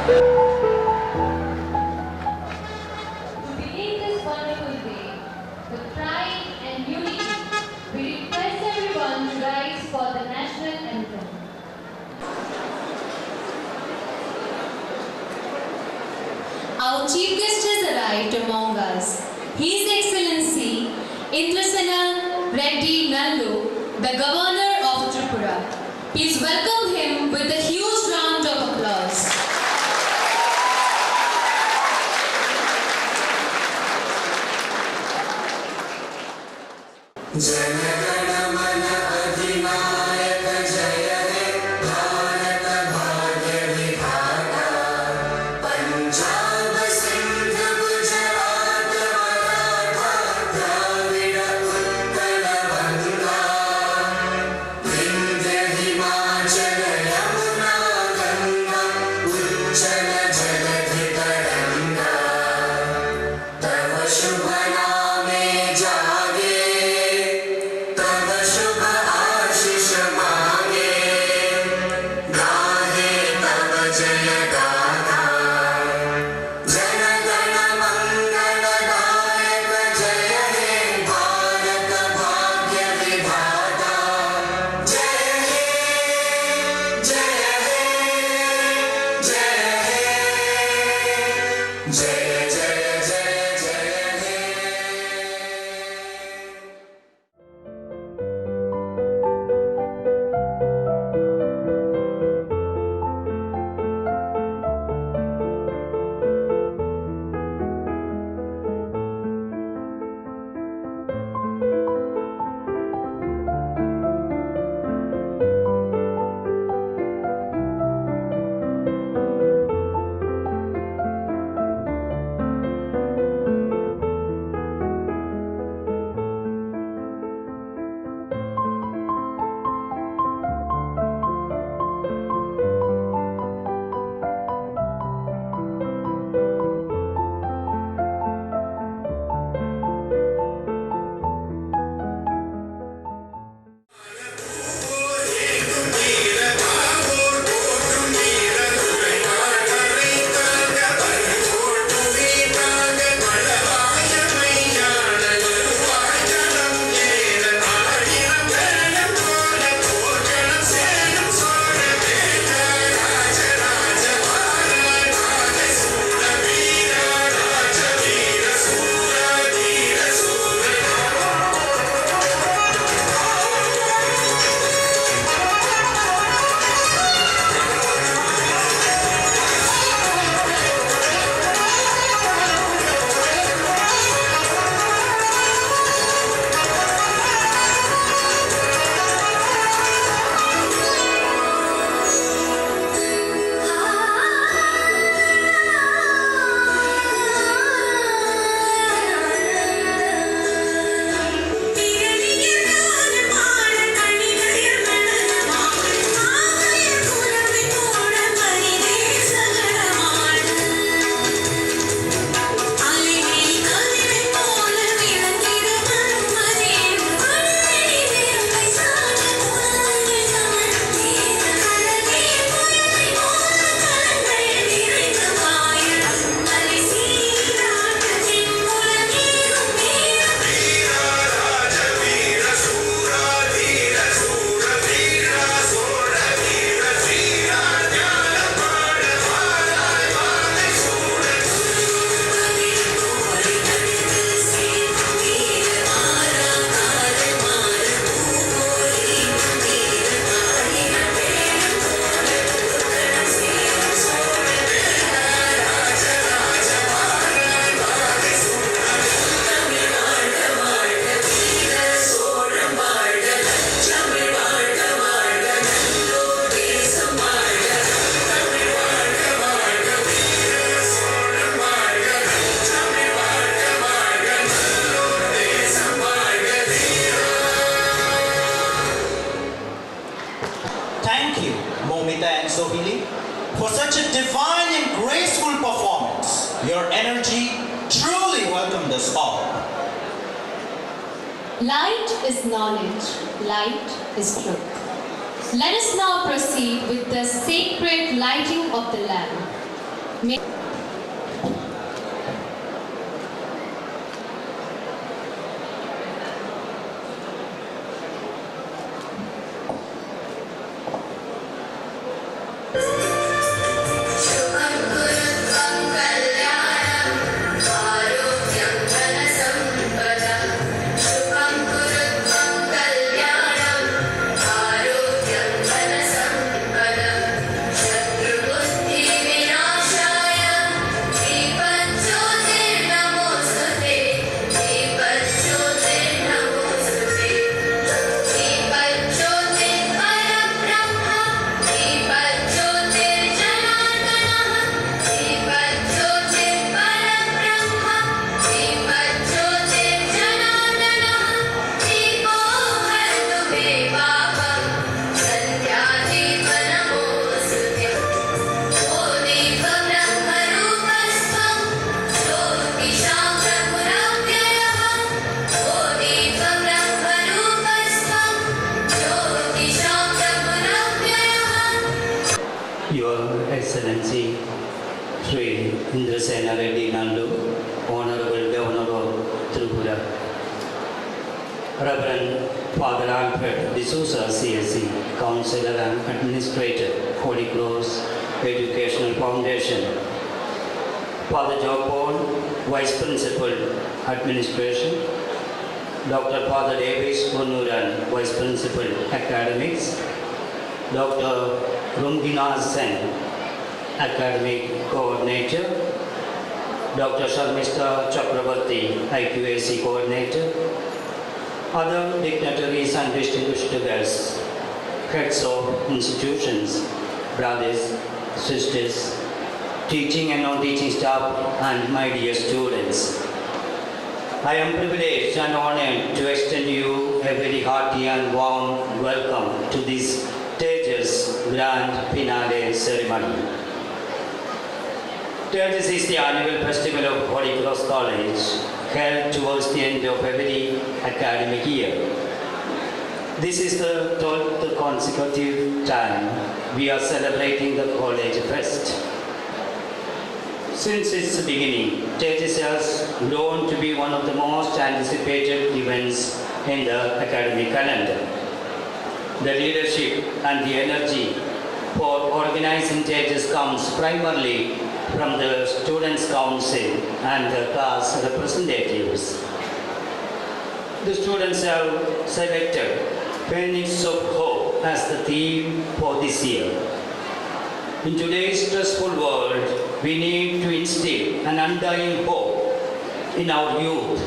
begin this wonderful day with pride and unity, we request everyone to rise for the national anthem. Our chief guest has arrived among us. His Excellency Intermission Reddy Nallo, the Governor of Tripura. Please welcome him with a huge round of applause. for such a divine and graceful performance. Your energy truly welcomed us all. Light is knowledge, light is truth. Let us now proceed with the sacred lighting of the lamp. May Your Excellency, Sri Indrasena Reddy Nandu, Honorable Governor of Tripura, Reverend Father Alfred D'Souza, CSC, Counselor and Administrator, Holy Cross Educational Foundation, Father Joe Paul, Vice Principal, Administration, Dr. Father Davis Ponuran, Vice Principal, Academics, Dr. Rumgina Sen, Academic Coordinator, Dr. Sharmista Chakrabarti, IQAC Coordinator, other dignitaries and distinguished guests, heads of institutions, brothers, sisters, teaching and non-teaching staff, and my dear students. I am privileged and honored to extend you a very hearty and warm welcome to this Tejas Grand Finale Ceremony. Tejas is the annual festival of Holy Cross College, held towards the end of every academic year. This is the 12th consecutive time we are celebrating the College Fest. Since its beginning, Tejas has grown to be one of the most anticipated events in the academic calendar. The leadership and the energy for organizing Tejas comes primarily from the Students' Council and the class representatives. The students have selected Phoenix of Hope as the theme for this year. In today's stressful world, we need to instill an undying hope in our youth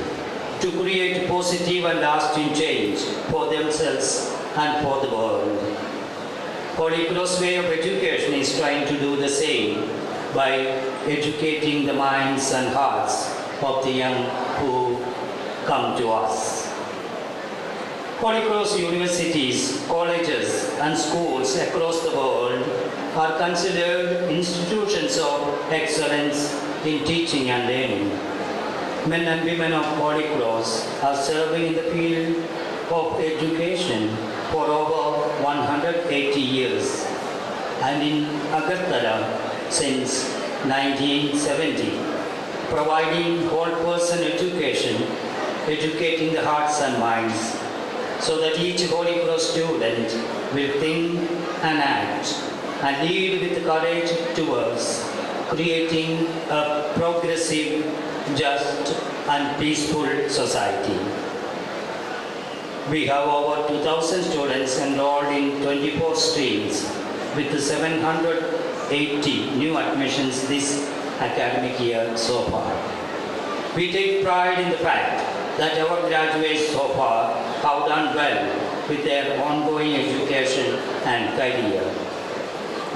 to create positive and lasting change for themselves and for the world. Holy Cross Way of Education is trying to do the same by educating the minds and hearts of the young who come to us. Holy Cross universities, colleges, and schools across the world are considered institutions of excellence in teaching and learning. Men and women of Holy Cross are serving in the field of education for over 180 years and in Agartala since 1970, providing whole person education, educating the hearts and minds, so that each Holy Cross student will think and act and lead with courage towards creating a progressive, just and peaceful society. We have over 2,000 students enrolled in 24 streams with 780 new admissions this academic year so far. We take pride in the fact that our graduates so far have done well with their ongoing education and career.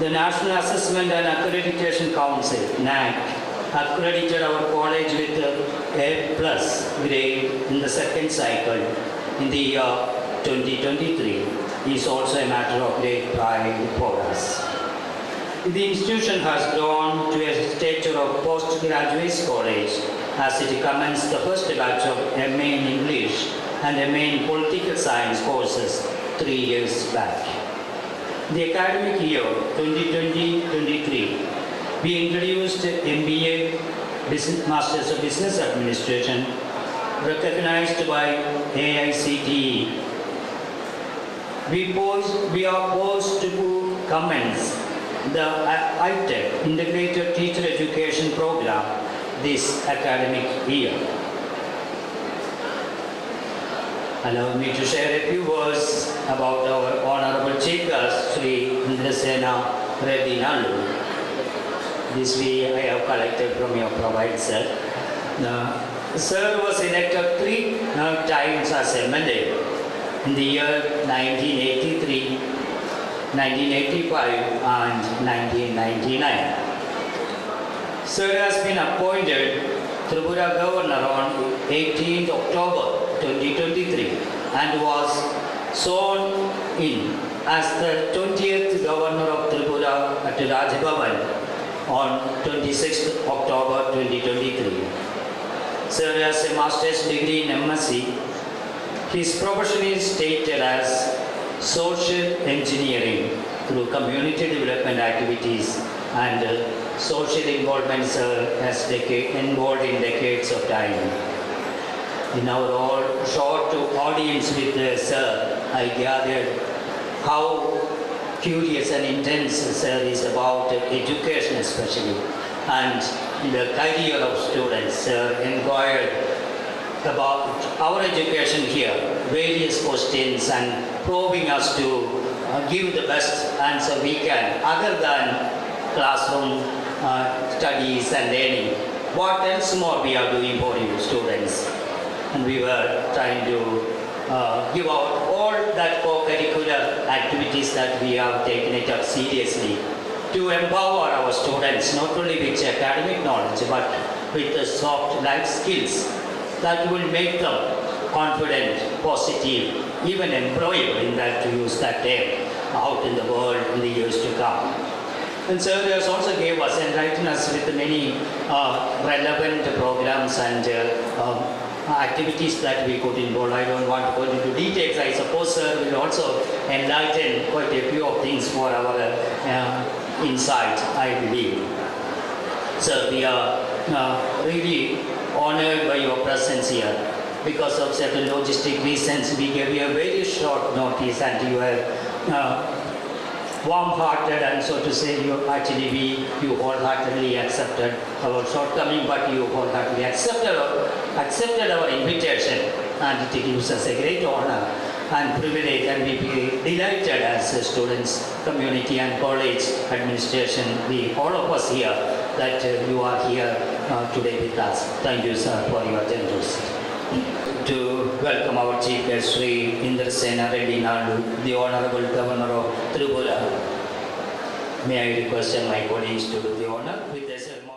The National Assessment and Accreditation Council, NAC, accredited our college with A+ grade in the second cycle in the year 2023 is also a matter of great pride for us. The institution has grown to a stature of postgraduate college as it commenced the first batch of MA in English and MA in Political Science courses 3 years back. The academic year 2020-23 We introduced MBA, Masters of Business Administration, recognized by AICTE. We are posed to commence the ITEC, Integrated Teacher Education Program, this academic year. Allow me to share a few words about our Honorable Chief Guest, Sri Indrasena Reddy Nallu. This way I have collected from your provided sir. Sir was elected 3 times as MLA in the year 1983, 1985 and 1999. Sir has been appointed Tripura Governor on 18th October 2023 and was sworn in as the 20th Governor of Tripura at Raj Bhavan on 26th October 2023. Sir has a master's degree in MSc. His profession is stated as social engineering through community development activities and social involvement. Sir has involved in decades of time. In our short audience with Sir, I gathered how curious and intense Sir is about education especially and the career of students. Sir inquired about our education here, various questions and probing us to give the best answer we can other than classroom studies and learning. What else more we are doing for you students? And we were trying to give out all that co-curricular activities that we have taken it up seriously to empower our students not only with academic knowledge but with the soft life skills that will make them confident, positive, even employable in that, to use that term, out in the world in the years to come. And Sir has also gave us, enlightened us with many relevant programs and activities that we could involve. I don't want to go into details. I suppose Sir will also enlighten quite a few of things for our insight, I believe. Sir, we are really honored by your presence here. Because of certain logistic reasons, we gave you a very short notice and you were warm-hearted, and so to say, you wholeheartedly accepted our shortcoming, but you wholeheartedly accepted our invitation, and it gives us a great honor and privilege, and we be delighted as students, community and college administration, all of us here, that you are here today with us. Thank you, sir, for your generosity. To welcome our Chief Guest, Sri Indrasena Reddy Nallu, the Honorable Governor of Tripura. May I request my colleagues to do the honor with the ceremonial.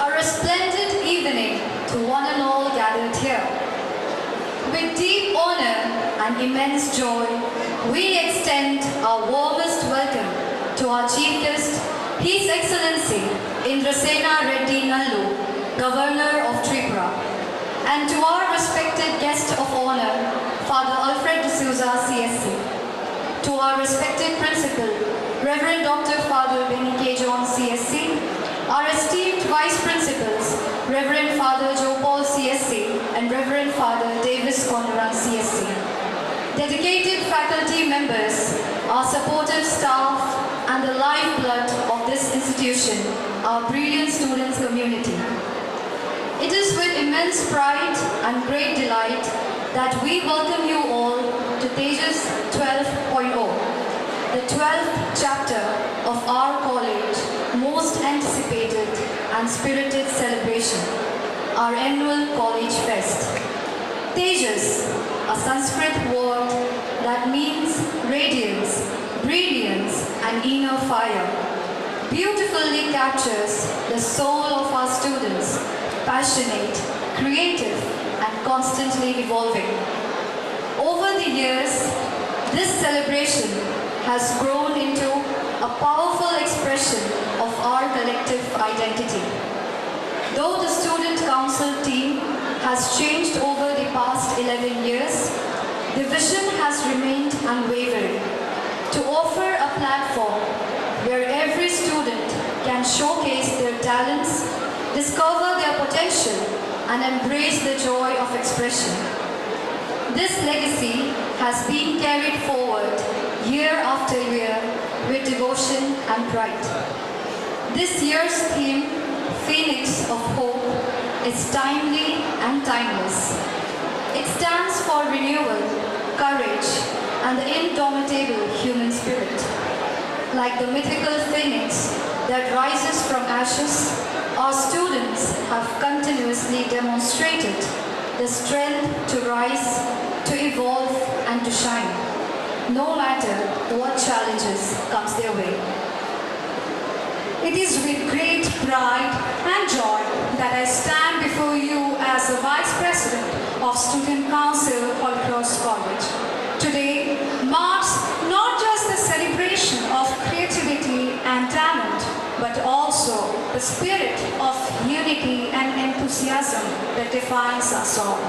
for a splendid evening to one and all gathered here. With deep honor and immense joy, we extend our warmest welcome to our Chief Guest, His Excellency Indrasena Reddy Nallu, Governor of Tripura, and to our respected guest of honor, Father Alfred D'Souza, CSC, to our respected Principal, Reverend Dr. Father Benny K. John, CSC, our esteemed Vice Principals, Reverend Father Joe Paul, CSC, and Reverend Father Davis Conran, CSC, dedicated faculty members, our supportive staff, and the lifeblood of this institution, our brilliant students community. It is with immense pride and great delight that we welcome you all to Tejas 12.0, the 12th chapter of our college most anticipated and spirited celebration, our annual College Fest. Tejas, a Sanskrit word that means radiance, brilliance, and inner fire, beautifully captures the soul of our students, passionate, creative, and constantly evolving. Over the years, this celebration has grown into a powerful expression of our collective identity. Though the student council team has changed over the past 11 years, the vision has remained unwavering to offer a platform where every student can showcase their talents, discover their potential, and embrace the joy of expression. This legacy has been carried forward year after year with devotion and pride. This year's theme, Phoenix of Hope, is timely and timeless. It stands for renewal, courage, and the indomitable human spirit. Like the mythical phoenix that rises from ashes, our students have continuously demonstrated the strength to rise, to evolve, and to shine, no matter what challenges comes their way. It is with great pride and joy that I stand before you as the Vice President of Student Council Holy Cross College. Today marks not just the celebration of creativity and talent, but also the spirit of unity and enthusiasm that defines us all.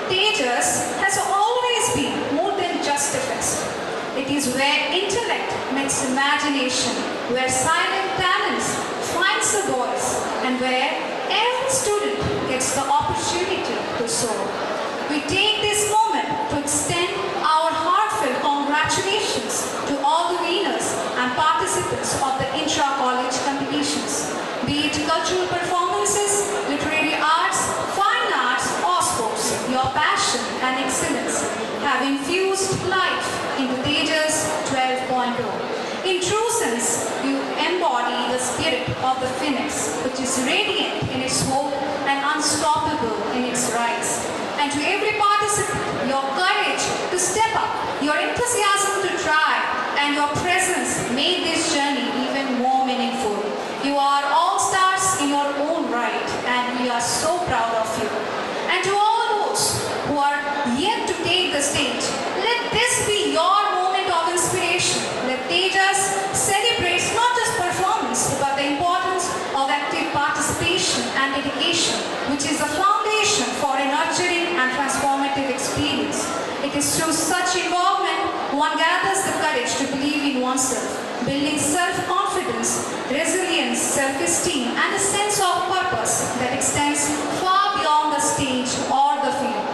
Tejas has always been more than just a fest. It is where intellect meets imagination, where silent talents finds a voice, and where every student gets the opportunity to soar. We take this moment to extend our heartfelt congratulations to all the winners and participants of the intra-college competitions, be it cultural performances, literary arts, fine arts, or sports. Your passion and excellence have infused life into Tejas 12.0. In true sense, you embody the spirit of the phoenix, which is radiant in its hope and unstoppable in its rise. And to every participant, your courage to step up, your enthusiasm to try, and your presence made this journey even more meaningful. You are all stars in your own right, and we are so proud of you. And to all those who are yet to take the stage, let this be your moment of inspiration. Let Tejas celebrates not just performance, but the importance of active participation and dedication, which is the foundation for a nurturing and transformative experience. It is through such involvement one gathers the courage to believe in oneself, building self-confidence, resilience, self-esteem, and a sense of purpose that extends far beyond the stage or the field.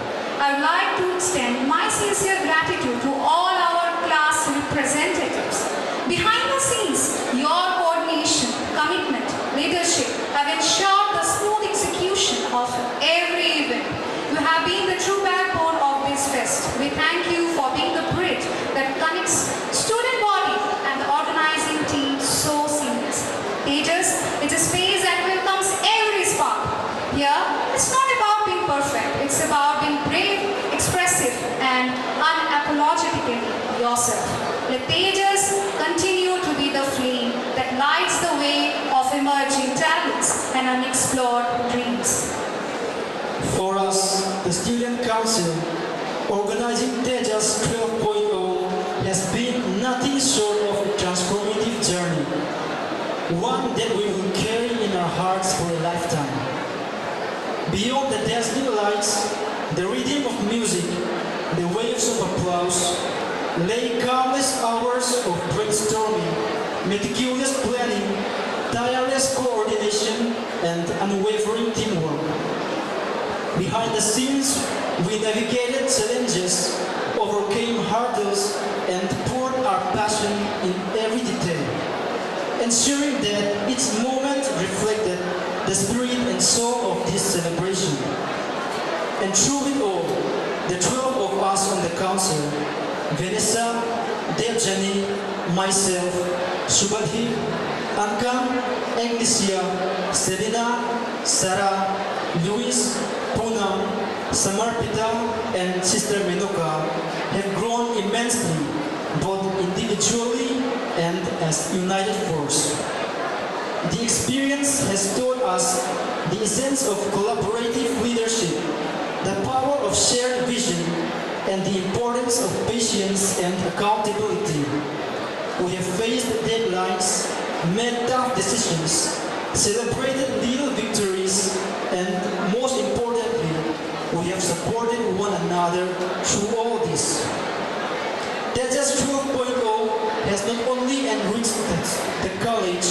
I would like to extend my sincere gratitude to all our class representatives. Behind the scenes, your coordination, commitment, leadership have ensured the smooth execution of every event. You have been the true backbone of this fest. We thank you for being the bridge that connects student body and the organizing team so seamlessly. Tejas, it's a space that welcomes every and unexplored dreams. For us, the Student Council, organizing Tejas 12.0 has been nothing short of a transformative journey, one that we will carry in our hearts for a lifetime. Beyond the dazzling lights, the rhythm of music, the waves of applause, lay countless hours of brainstorming, meticulous planning, tireless coordination, and unwavering teamwork. Behind the scenes, we navigated challenges, overcame hurdles, and poured our passion in every detail, ensuring that each moment reflected the spirit and soul of this celebration. And through it all, the 12 of us on the council, Vanessa, Devjani, myself, Subhadhi, Ankam, Agnesia, Selena, Sarah, Luis, Poonam, Samarpita, and Sister Menuka have grown immensely, both individually and as united force. The experience has taught us the essence of collaborative leadership, the power of shared vision, and the importance of patience and accountability. We have faced deadlines, made tough decisions, celebrated little victories, and most importantly, we have supported one another through all this. Tejas 12.0 has not only enriched the college,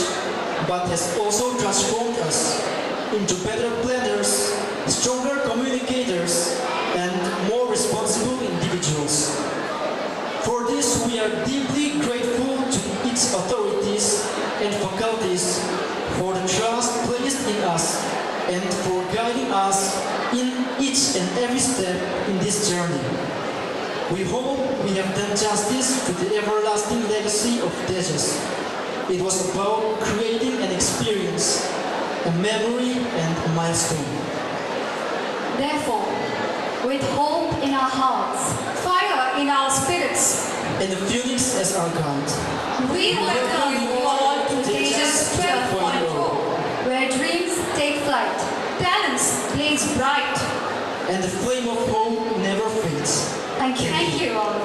but has also transformed us into better planners, stronger communicators, and more responsible individuals. For this, we are deeply grateful to its authorities and faculties for the trust placed in us and for guiding us in each and every step in this journey. We hope we have done justice to the everlasting legacy of Tejas. It was about creating an experience, a memory, and a milestone. Therefore, with hope in our hearts, Fire in our spirits. And the Phoenix as our guide. We welcome you all to Tejas 12.0, where dreams take flight, talents blaze bright. And the flame of hope never fades. thank you. Thank you all.